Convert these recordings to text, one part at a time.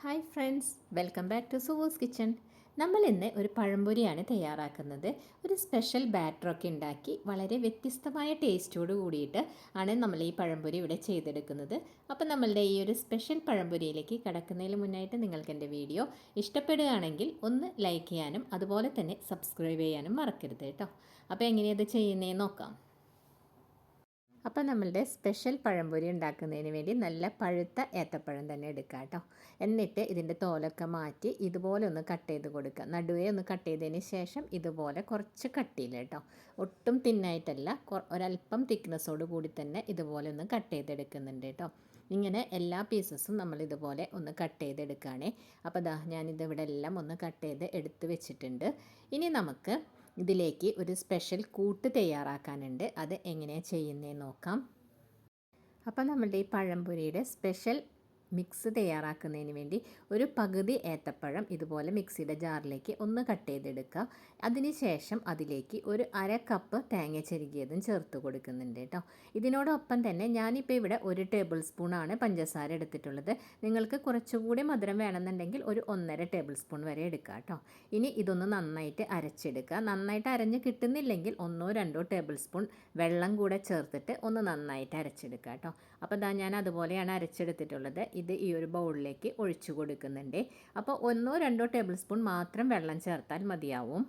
Hi friends, welcome back to സുവോസ് kitchen. നമ്മൾ ഇന്ന് ഒരു പഴംപൊരിയാണ് തയ്യാറാക്കുന്നത്. ഒരു സ്പെഷ്യൽ ബാറ്ററൊക്കെ ഉണ്ടാക്കി വളരെ വ്യത്യസ്തമായ ടേസ്റ്റോട് കൂടിയിട്ട് ആണ് നമ്മൾ ഈ പഴംപൊരി ഇവിടെ ചെയ്തെടുക്കുന്നത്. അപ്പോൾ നമ്മളുടെ ഈ ഒരു സ്പെഷ്യൽ പഴംപൊരിയിലേക്ക് കടക്കുന്നതിന് മുന്നായിട്ട് നിങ്ങൾക്ക് എൻ്റെ വീഡിയോ ഇഷ്ടപ്പെടുകയാണെങ്കിൽ ഒന്ന് ലൈക്ക് ചെയ്യാനും അതുപോലെ തന്നെ സബ്സ്ക്രൈബ് ചെയ്യാനും മറക്കരുത് കേട്ടോ. അപ്പോൾ എങ്ങനെയത് ചെയ്യുന്നതെന്ന് നോക്കാം. അപ്പോൾ നമ്മളുടെ സ്പെഷ്യൽ പഴംപൊരി ഉണ്ടാക്കുന്നതിന് വേണ്ടി നല്ല പഴുത്ത ഏത്തപ്പഴം തന്നെ എടുക്കുക കേട്ടോ. എന്നിട്ട് ഇതിൻ്റെ തോലൊക്കെ മാറ്റി ഇതുപോലെ ഒന്ന് കട്ട് ചെയ്ത് കൊടുക്കുക. നടുവേ ഒന്ന് കട്ട് ചെയ്തതിന് ശേഷം ഇതുപോലെ കുറച്ച് കട്ടിയിൽ കേട്ടോ, ഒട്ടും തിന്നായിട്ടല്ല, ഒരല്പം തിക്നെസ്സോട് കൂടി തന്നെ ഇതുപോലെ ഒന്ന് കട്ട് ചെയ്തെടുക്കുന്നുണ്ട് കേട്ടോ. ഇങ്ങനെ എല്ലാ പീസസും നമ്മൾ ഇതുപോലെ ഒന്ന് കട്ട് ചെയ്തെടുക്കുകയാണേ. അപ്പോൾ ഞാനിതിവിടെ എല്ലാം ഒന്ന് കട്ട് ചെയ്ത് എടുത്ത് വെച്ചിട്ടുണ്ട്. ഇനി നമുക്ക് ഇതിലേക്ക് ഒരു സ്പെഷ്യൽ കൂട്ട് തയ്യാറാക്കാനുണ്ട്. അത് എങ്ങനെയാണ് ചെയ്യുന്നതെന്ന് നോക്കാം. അപ്പോൾ നമ്മളുടെ ഈ പഴംപൊരിയുടെ സ്പെഷ്യൽ മിക്സ് തയ്യാറാക്കുന്നതിന് വേണ്ടി ഒരു പകുതി ഏത്തപ്പഴം ഇതുപോലെ മിക്സിയുടെ ജാറിലേക്ക് ഒന്ന് കട്ട് ചെയ്തെടുക്കുക. അതിനുശേഷം അതിലേക്ക് ഒരു അര കപ്പ് തേങ്ങ ചെരുകിയതും ചേർത്ത് കൊടുക്കുന്നുണ്ട് കേട്ടോ. ഇതിനോടൊപ്പം തന്നെ ഞാനിപ്പോൾ ഇവിടെ 1 ടേബിൾ സ്പൂണാണ് പഞ്ചസാര എടുത്തിട്ടുള്ളത്. നിങ്ങൾക്ക് കുറച്ചുകൂടി മധുരം വേണമെന്നുണ്ടെങ്കിൽ ഒരു 1.5 ടേബിൾ സ്പൂൺ വരെ എടുക്കുക കേട്ടോ. ഇനി ഇതൊന്ന് നന്നായിട്ട് അരച്ചെടുക്കുക. നന്നായിട്ട് അരഞ്ഞ് കിട്ടുന്നില്ലെങ്കിൽ 1-2 ടേബിൾ സ്പൂൺ വെള്ളം കൂടെ ചേർത്തിട്ട് ഒന്ന് നന്നായിട്ട് അരച്ചെടുക്കുക കേട്ടോ. അപ്പോൾ ഞാൻ അതുപോലെയാണ് അരച്ചെടുത്തിട്ടുള്ളത്. ഇത് ഈ ഒരു ബൗളിലേക്ക് ഒഴിച്ചു കൊടുക്കുന്നുണ്ട്. അപ്പോൾ 1-2 ടേബിൾ സ്പൂൺ മാത്രം വെള്ളം ചേർത്താൽ മതിയാവും.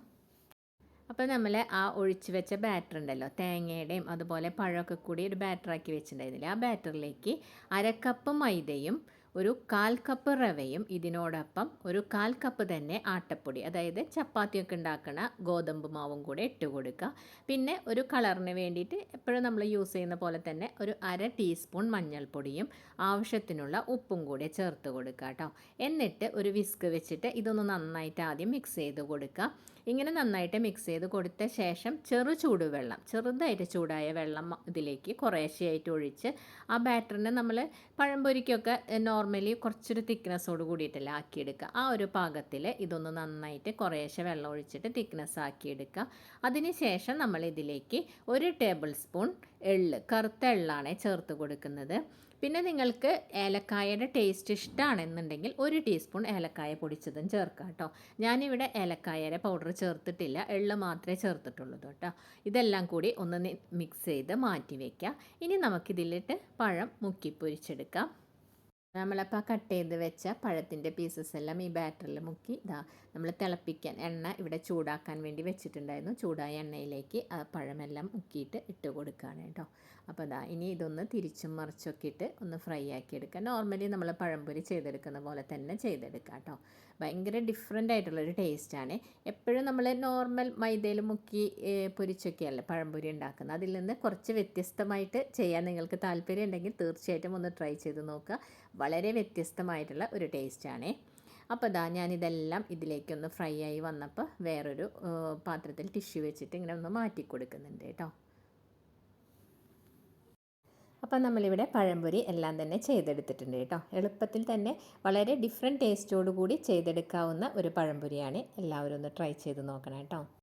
അപ്പോൾ നമ്മൾ ആ ഒഴിച്ച് വെച്ച ബാറ്റർ ഉണ്ടല്ലോ, തേങ്ങയുടെയും അതുപോലെ പഴമൊക്കെ കൂടി ഒരു ബാറ്ററാക്കി വെച്ചിട്ടുണ്ടായിരുന്നില്ല, ആ ബാറ്ററിലേക്ക് അര കപ്പ് മൈദയും ഒരു 1/4 കപ്പ് റവയും ഇതിനോടൊപ്പം ഒരു 1/4 കപ്പ് തന്നെ ആട്ടപ്പൊടി, അതായത് ചപ്പാത്തിയൊക്കെ ഉണ്ടാക്കുന്ന ഗോതമ്പ് മാവും കൂടെ ഇട്ട് കൊടുക്കുക. പിന്നെ ഒരു കളറിന് വേണ്ടിയിട്ട് എപ്പോഴും നമ്മൾ യൂസ് ചെയ്യുന്ന പോലെ തന്നെ ഒരു അര ടീസ്പൂൺ മഞ്ഞൾപ്പൊടിയും ആവശ്യത്തിനുള്ള ഉപ്പും കൂടെ ചേർത്ത് കൊടുക്കുക കേട്ടോ. എന്നിട്ട് ഒരു വിസ്ക് വെച്ചിട്ട് ഇതൊന്ന് നന്നായിട്ട് ആദ്യം മിക്സ് ചെയ്ത് കൊടുക്കുക. ഇങ്ങനെ നന്നായിട്ട് മിക്സ് ചെയ്ത് കൊടുത്ത ശേഷം ചെറുതായിട്ട് ചൂടായ വെള്ളം ഇതിലേക്ക് കുറേശ്ശെയായിട്ട് ഒഴിച്ച് ആ ബാറ്ററിനെ നമ്മൾ പഴംപൊരിക്കൊക്കെ നോർമലി കുറച്ചൊരു തിക്നെസ്സോട് കൂടിയിട്ടല്ല ആക്കിയെടുക്കുക. ആ ഒരു പാകത്തിൽ ഇതൊന്ന് നന്നായിട്ട് കുറേശ്ശെ വെള്ളം ഒഴിച്ചിട്ട് തിക്നെസ് ആക്കിയെടുക്കുക. അതിന് ശേഷം നമ്മൾ ഇതിലേക്ക് 1 ടേബിൾ സ്പൂൺ കറുത്ത എള്ളാണ് ചേർത്ത് കൊടുക്കുന്നത്. പിന്നെ നിങ്ങൾക്ക് ഏലക്കായയുടെ ടേസ്റ്റ് ഇഷ്ടമാണെന്നുണ്ടെങ്കിൽ 1 ടീസ്പൂൺ ഏലക്കായ പൊടിച്ചതും ചേർക്കാം കേട്ടോ. ഞാനിവിടെ ഏലക്കായയുടെ പൗഡർ ചേർത്തിട്ടില്ല, എള്ള് മാത്രമേ ചേർത്തിട്ടുള്ളൂ കേട്ടോ. ഇതെല്ലാം കൂടി ഒന്ന് മിക്സ് ചെയ്ത് മാറ്റി വയ്ക്കുക. ഇനി നമുക്കിതിലിട്ട് പഴം മുക്കി പൊരിച്ചെടുക്കാം. നമ്മളപ്പോൾ കട്ട് ചെയ്ത് വെച്ച പഴത്തിൻ്റെ പീസസ് എല്ലാം ഈ ബാറ്ററിൽ മുക്കി നമ്മൾ തിളപ്പിക്കാൻ എണ്ണ ഇവിടെ ചൂടാക്കാൻ വേണ്ടി വെച്ചിട്ടുണ്ടായിരുന്നു. ചൂടായ എണ്ണയിലേക്ക് ആ പഴമെല്ലാം മുക്കിയിട്ട് ഇട്ട് കൊടുക്കുകയാണ് കേട്ടോ. അപ്പോൾ ഇനി ഇതൊന്ന് തിരിച്ചും മറിച്ചൊക്കെ ഇട്ട് ഒന്ന് ഫ്രൈ ആക്കി എടുക്കുക. നോർമലി നമ്മൾ പഴംപൊരി ചെയ്തെടുക്കുന്ന പോലെ തന്നെ ചെയ്തെടുക്കുക കേട്ടോ. ഭയങ്കര ഡിഫറെൻ്റ് ആയിട്ടുള്ളൊരു ടേസ്റ്റാണ്. എപ്പോഴും നമ്മൾ നോർമൽ മൈദയിൽ മുക്കി പൊരിച്ചൊക്കെയല്ലേ പഴംപൊരി ഉണ്ടാക്കുന്നത്. അതിൽ നിന്ന് കുറച്ച് വ്യത്യസ്തമായിട്ട് ചെയ്യാൻ നിങ്ങൾക്ക് താല്പര്യം ഉണ്ടെങ്കിൽ തീർച്ചയായിട്ടും ഒന്ന് ട്രൈ ചെയ്ത് നോക്കുക. വളരെ വ്യത്യസ്തമായിട്ടുള്ള ഒരു ടേസ്റ്റാണ്. അപ്പോൾ ഞാനിതെല്ലാം ഇതിലേക്കൊന്ന് ഫ്രൈ ആയി വന്നപ്പോൾ വേറൊരു പാത്രത്തിൽ ടിഷ്യൂ വെച്ചിട്ട് ഇങ്ങനെ ഒന്ന് മാറ്റി കൊടുക്കുന്നുണ്ട് കേട്ടോ. അപ്പം നമ്മളിവിടെ പഴംപൊരി എല്ലാം തന്നെ ചെയ്തെടുത്തിട്ടുണ്ട് കേട്ടോ. എളുപ്പത്തിൽ തന്നെ വളരെ ഡിഫറെൻറ്റ് ടേസ്റ്റോടു കൂടി ചെയ്തെടുക്കാവുന്ന ഒരു പഴംപൊരിയാണ്. എല്ലാവരും ഒന്ന് ട്രൈ ചെയ്ത് നോക്കണം കേട്ടോ.